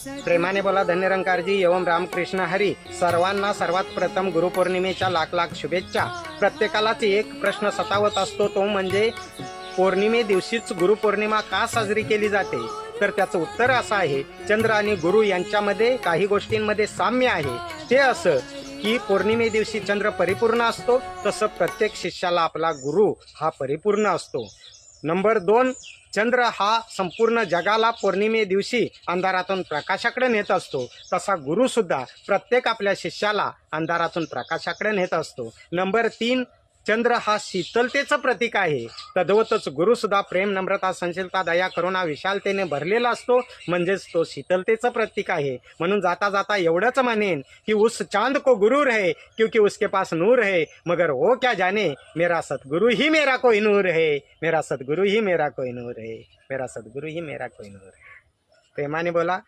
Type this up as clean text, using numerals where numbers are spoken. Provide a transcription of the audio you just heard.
प्रेमाने बोला धन्यरंकारजी एवं रामकृष्ण हरी. सर्वांना सर्वात प्रथम गुरुपौर्णिमेच्या लाख लाख शुभेच्छा. प्रत्येकालाच एक प्रश्न सतावत असतो, तो म्हणजे पौर्णिमे दिवशीच गुरुपौर्णिमा का साजरी केली जाते. तर त्याचं उत्तर असं आहे, चंद्र आणि गुरु यांच्यामध्ये काही गोष्टींमध्ये साम्य आहे. ते असं की पौर्णिमे दिवशी चंद्र परिपूर्ण असतो, तसं प्रत्येक शिष्याला आपला गुरु हा परिपूर्ण असतो. नंबर 2, चंद्र हा संपूर्ण जगाला पौर्णिमे दिवशी अंधारातून प्रकाशाकडे नेत असतो, तसा गुरुसुद्धा प्रत्येक आपल्या शिष्याला अंधारातून प्रकाशाकडे नेत असतो. नंबर 3, चंद्र हा शीतलतेचं प्रतीक आहे. तद्वतच गुरुसुद्धा प्रेम, नम्रता, संशीलता, दया, करुणा, विशालतेने भरलेला असतो, म्हणजेच तो शीतलतेचं प्रतीक आहे. म्हणून जाता जाता एवढंच म्हणेन की उस चांद को गुरूर है क्योंकि उसके पास नूर है, मगर वो क्या जाने मेरा सतगुरु ही मेरा कोई नूर है, मेरा सतगुरु ही मेरा कोई नूर है, मेरा सतगुरु ही मेरा कोई नूर है. प्रेमाने बोला.